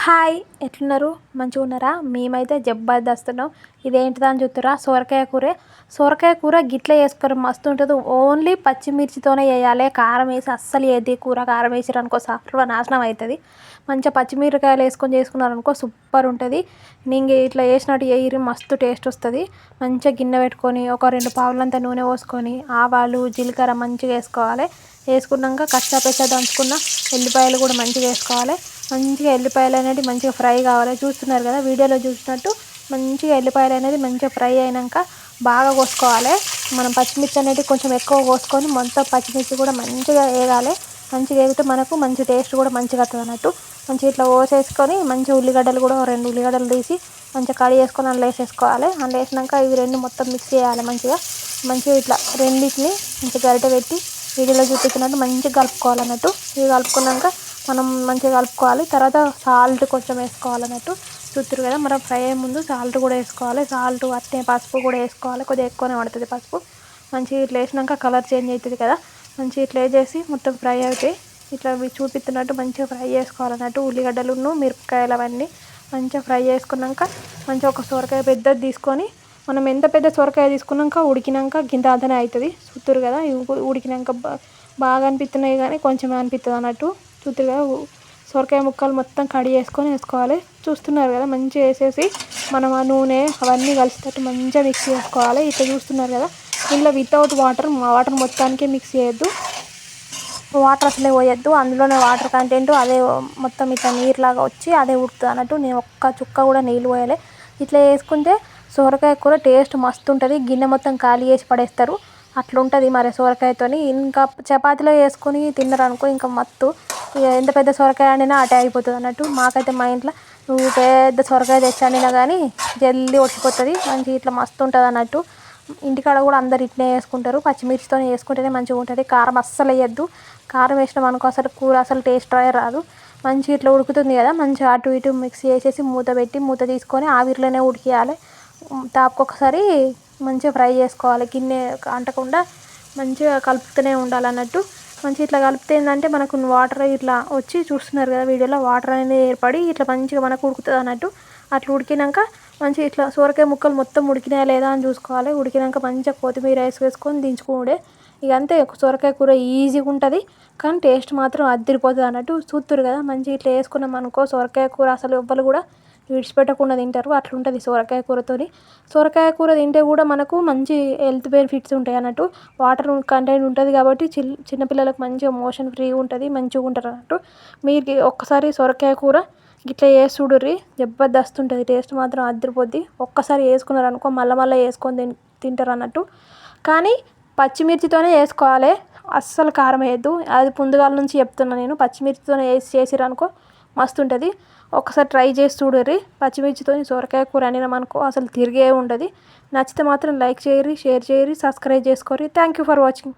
Hi ఎట్లున్నారు మంచిగా ఉన్నారా? మేమైతే జబర్దస్త్ ఉన్నాం. ఇదేంటిదని చూస్తురా? సొరకాయ కూర. సొరకాయ కూర గిట్ల చేసుకోరు, మస్తు ఉంటుంది. ఓన్లీ పచ్చిమిర్చితోనే వేయాలి, కారం వేసి అస్సలు వేయద్దు. కూర కారం వేసిరనుకో సర్వనాశనం అవుతుంది. మంచిగా పచ్చిమిరకాయలు వేసుకొని చేసుకున్నారనుకో సూపర్ ఉంటుంది. నేను ఇట్లా వేసినట్టు వేయిరి, మస్తు టేస్ట్ వస్తుంది. మంచిగా గిన్నె పెట్టుకొని ఒక 2 పావులంత నూనె పోసుకొని ఆవాలు జీలకర్ర మంచిగా వేసుకోవాలి. వేసుకున్నాక కచ్చా దంచుకున్న ఎల్లిపాయలు కూడా మంచిగా వేసుకోవాలి. మంచిగా ఎల్లిపాయలు అనేది మంచిగా ఫ్రై కావాలి. చూస్తున్నారు కదా వీడియోలో చూసినట్టు మంచిగా ఎల్లిపాయలు అనేది మంచిగా ఫ్రై అయినాక బాగా కోసుకోవాలి. మనం పచ్చిమిర్చి అనేది కొంచెం ఎక్కువ కోసుకొని మొత్తం పచ్చిమిర్చి కూడా మంచిగా వేగాలి. మంచిగా వేగితే మనకు మంచి టేస్ట్ కూడా మంచిగా వస్తుంది అన్నట్టు. మంచిగా ఇట్లా కోసేసుకొని మంచిగా ఉల్లిగడ్డలు కూడా 2 ఉల్లిగడ్డలు తీసి మంచిగా కడిగి వేసుకొని అందులో వేసేసుకోవాలి. అందులో వేసినాక ఇవి రెండు మొత్తం మిక్స్ చేయాలి. మంచిగా మంచిగా ఇట్లా రెండింటిని మంచిగా గరిటె పెట్టి వీడియోలో చూపించినట్టు మంచిగా కలుపుకోవాలన్నట్టు. ఇవి కలుపుకున్నాక మనం మంచిగా కలుపుకోవాలి. తర్వాత సాల్ట్ కొంచెం వేసుకోవాలన్నట్టు. చూస్తారు కదా, మనం ఫ్రై అయ్యే ముందు సాల్ట్ కూడా వేసుకోవాలి. సాల్ట్ అట్నే పసుపు కూడా వేసుకోవాలి, కొద్దిగా ఎక్కువనే పడుతుంది పసుపు. మంచిగా ఇట్లా వేసినాక కలర్ చేంజ్ అవుతుంది కదా, మంచిగా ఇట్లా వేసేసి మొత్తం ఫ్రై అవుతాయి. ఇట్లా చూపిస్తున్నట్టు మంచిగా ఫ్రై చేసుకోవాలన్నట్టు. ఉల్లిగడ్డలు మిరపకాయలు అవన్నీ మంచిగా ఫ్రై చేసుకున్నాక మంచిగా ఒక సొరకాయ పెద్దది తీసుకొని, మనం ఎంత పెద్ద సొరకాయ తీసుకున్నాక ఉడికినాక గింత అంతనే అవుతుంది. చూస్తారు కదా, ఉడికినాక బాగా అనిపిస్తున్నాయి కానీ కొంచెం అనిపిస్తుంది అన్నట్టు. చూస్తారు కదా, సొరకాయ ముక్కలు మొత్తం కడిగి వేసుకోవాలి. చూస్తున్నారు కదా, మంచిగా వేసేసి మనం ఆ నూనె అవన్నీ కలిసేటట్టు మంచిగా మిక్స్ చేసుకోవాలి. ఇట్లా చూస్తున్నారు కదా, ఇందులో వితౌట్ వాటర్ మొత్తానికి మిక్స్ చేయొద్దు. వాటర్ అసలే పోయొద్దు. అందులోనే వాటర్ కంటెంట్ అదే మొత్తం ఇట్లా నీరులాగా వచ్చి అదే ఉడుకుతుంది అన్నట్టు. నేను ఒక్క చుక్క కూడా నీళ్ళు పోయాలి. ఇట్లా వేసుకుంటే సొరకాయ కూర టేస్ట్ మస్తు ఉంటుంది. గిన్నె మొత్తం ఖాళీ చేసి పడేస్తారు, అట్లుంటుంది మరి సొరకాయతోని. ఇంకా చపాతీలో వేసుకొని తిన్నారనుకో ఇంకా మత్తు. ఎంత పెద్ద సొరకాయ వండినా అటే అయిపోతుంది అన్నట్టు. మాకైతే మా ఇంట్లో నువ్వు పెద్ద సొరకాయ తెచ్చి వండినా కానీ జల్దీ ఉడికిపోతుంది. మంచిగా ఇట్లా మస్తు ఉంటుంది అన్నట్టు. ఇంటికాడ కూడా అందరు ఇట్లనే వేసుకుంటారు. పచ్చిమిర్చితో వేసుకుంటేనే మంచిగా ఉంటుంది. కారం అస్సలు వేయద్దు. కారం వేసినాం అనుకో అసలు కూర అసలు టేస్ట్ రాదు. మంచిగా ఇట్లా ఉడుకుతుంది కదా, మంచిగా అటు ఇటు మిక్స్ చేసేసి మూత పెట్టి మూత తీసుకొని ఆవిరిలోనే ఉడికియాలి. తాపకొకసారి మంచిగా ఫ్రై చేసుకోవాలి. గిన్నె అంటకుండా మంచిగా కలుపుతూనే ఉండాలన్నట్టు. మంచిగా ఇట్లా కలిపితే ఏంటంటే మనకు వాటర్ ఇట్లా వచ్చి చూస్తున్నారు కదా వీడియోలో, వాటర్ అనేది ఏర్పడి ఇట్లా మంచిగా మనకు ఉడుకుతుంది అన్నట్టు. అట్లా ఉడికినాక మంచిగా ఇట్లా సొరకాయ ముక్కలు మొత్తం ఉడికినాయా లేదా అని చూసుకోవాలి. ఉడికినాక మంచిగా కొత్తిమీర వేసుకొని దించుకుంటే ఇక అంతే. సొరకాయ కూర ఈజీగా ఉంటుంది కానీ టేస్ట్ మాత్రం అదిరిపోతుంది అన్నట్టు. చూస్తున్నారు కదా, మంచిగా ఇట్లా వేసుకున్నాం అనుకో సొరకాయ కూర అసలు ఎవ్వరు కూడా విడిచిపెట్టకుండా తింటారు. అట్లుంటుంది సొరకాయ కూరతోని. సొరకాయ కూర తింటే కూడా మనకు మంచి హెల్త్ బెనిఫిట్స్ ఉంటాయి అన్నట్టు. వాటర్ కంటెంట్ ఉంటుంది కాబట్టి చిన్నపిల్లలకు మంచిగా మోషన్ ఫ్రీగా ఉంటుంది, మంచిగా ఉంటారు అన్నట్టు. మీరు ఒక్కసారి సొరకాయ కూర ఇట్లా వేసి చూడుర్రి, జబర్దస్త్ ఉంటుంది. టేస్ట్ మాత్రం అదిరిపోద్ది. ఒక్కసారి వేసుకున్నారనుకో మళ్ళీ వేసుకొని తింటారు అన్నట్టు. కానీ పచ్చిమిర్చితోనే వేసుకోవాలి, అస్సలు కారం వేయద్దు. అది ముందుగాల నుంచి చెప్తున్నా నేను. పచ్చిమిర్చితోనే వేసి చేసిరనుకో మస్తు ఉంటుంది. ఒకసారి ట్రై చేసి చూడుర్రి. పచ్చిమిర్చితో సొరకాయ కూర వండినామనుకో అసలు తిరిగే ఉండదు. నచ్చితే మాత్రం లైక్ చేయరి, షేర్ చేయరి, సబ్స్క్రైబ్ చేసుకోరి. Thank you for watching.